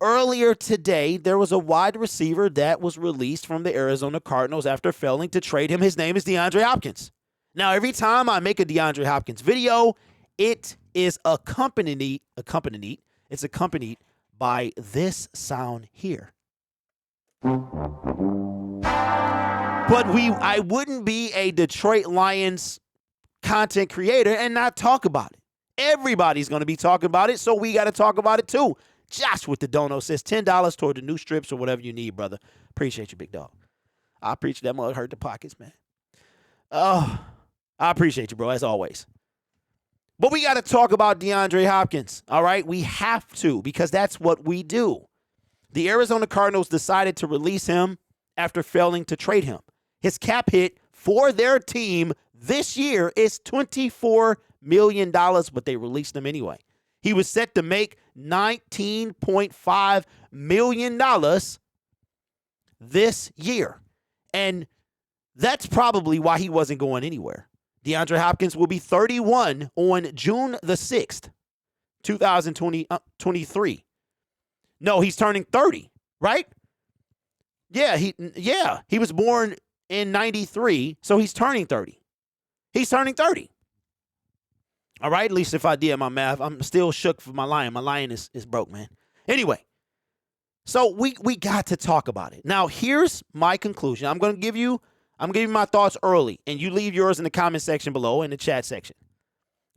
earlier today, there was a wide receiver that was released from the Arizona Cardinals after failing to trade him. His name is DeAndre Hopkins. Now, every time I make a DeAndre Hopkins video, it is accompanied by this sound here. But I wouldn't be a Detroit Lions content creator and not talk about it. Everybody's going to be talking about it, so we got to talk about it too. Josh with the dono says $10 toward the new strips or whatever you need, brother. Appreciate you, big dog. I appreciate that mug hurt the pockets, man. Oh, I appreciate you, bro, as always. But we got to talk about DeAndre Hopkins, all right? We have to, because that's what we do. The Arizona Cardinals decided to release him after failing to trade him. His cap hit for their team this year is $24 million, but they released him anyway. He was set to make $19.5 million this year. And that's probably why he wasn't going anywhere. DeAndre Hopkins will be 31 on June the 6th, 2023. No, he's turning 30, right? Yeah, he was born in 93, so he's turning 30. He's turning 30. All right, at least if I did my math. I'm still shook for my lion. My lion is broke, man. Anyway, so we got to talk about it. Now, here's my conclusion. I'm giving you my thoughts early, and you leave yours in the comment section below in the chat section.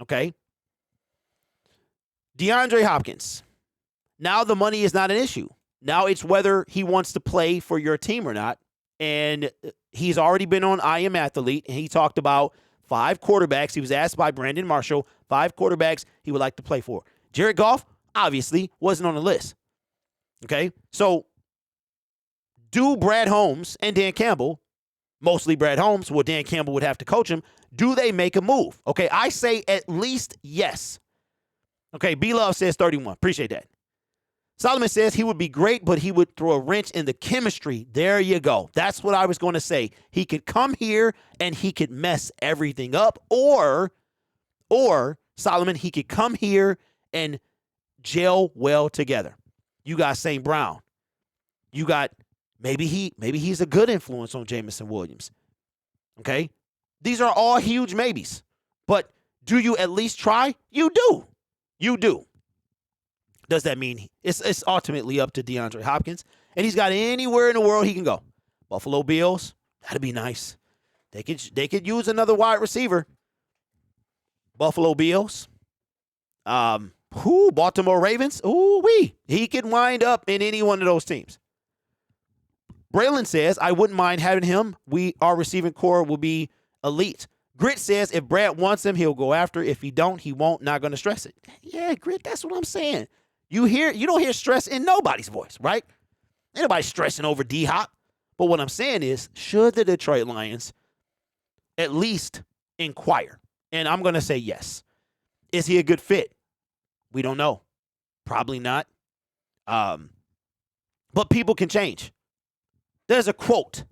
Okay? DeAndre Hopkins. Now the money is not an issue. Now it's whether he wants to play for your team or not. And he's already been on I Am Athlete, and he talked about 5 quarterbacks. He was asked by Brandon Marshall, 5 quarterbacks he would like to play for. Jared Goff, obviously, wasn't on the list. Okay? So, do Brad Holmes and Dan Campbell, mostly Brad Holmes, well, Dan Campbell would have to coach him, do they make a move? Okay, I say at least yes. Okay, B-Love says 31. Appreciate that. Solomon says he would be great, but he would throw a wrench in the chemistry. There you go. That's what I was going to say. He could come here and he could mess everything up. Or Solomon, he could come here and gel well together. You got St. Brown. You got maybe he's a good influence on Jameson Williams. Okay? These are all huge maybes. But do you at least try? You do. You do. Does that mean it's ultimately up to DeAndre Hopkins? And he's got anywhere in the world he can go. Buffalo Bills, that'd be nice. They could use another wide receiver. Buffalo Bills. Baltimore Ravens. He could wind up in any one of those teams. Braylon says, I wouldn't mind having him. Our receiving core will be elite. Grit says, if Brad wants him, he'll go after. If he don't, he won't. Not going to stress it. Yeah, Grit, that's what I'm saying. You don't hear stress in nobody's voice, right? Ain't nobody stressing over D-Hop. But what I'm saying is, should the Detroit Lions at least inquire? And I'm going to say yes. Is he a good fit? We don't know. Probably not. But people can change. There's a quote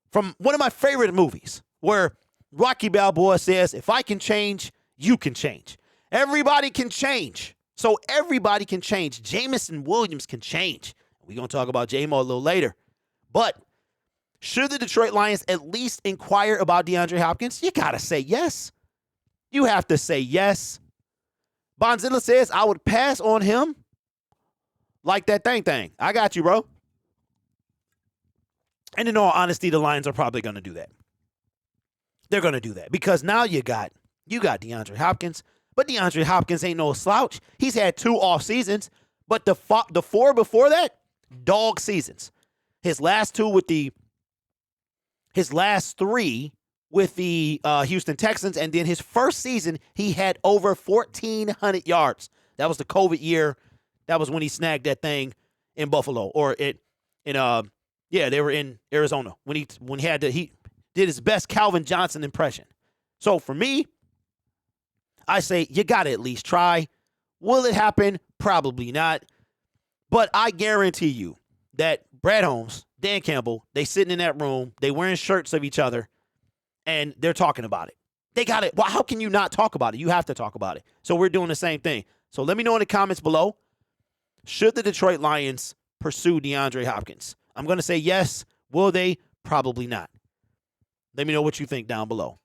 from one of my favorite movies where Rocky Balboa says, if I can change, you can change. Everybody can change. So everybody can change. Jameson Williams can change. We're going to talk about J-Mo a little later. But should the Detroit Lions at least inquire about DeAndre Hopkins? You got to say yes. You have to say yes. Bonzilla says, I would pass on him like that thing. I got you, bro. And in all honesty, the Lions are probably going to do that. They're going to do that because now you got DeAndre Hopkins. But DeAndre Hopkins ain't no slouch. He's had 2 off seasons, but the 4 before that, dog seasons. His last 3 with the Houston Texans, and then his first season, he had over 1,400 yards. That was the COVID year. That was when he snagged that thing in Buffalo, they were in Arizona when he did his best Calvin Johnson impression. So for me, I say you got to at least try. Will it happen? Probably not. But I guarantee you that Brad Holmes, Dan Campbell, they sitting in that room, they wearing shirts of each other, and they're talking about it. They got it. Well, how can you not talk about it? You have to talk about it. So we're doing the same thing. So let me know in the comments below. Should the Detroit Lions pursue DeAndre Hopkins? I'm going to say yes. Will they? Probably not. Let me know what you think down below.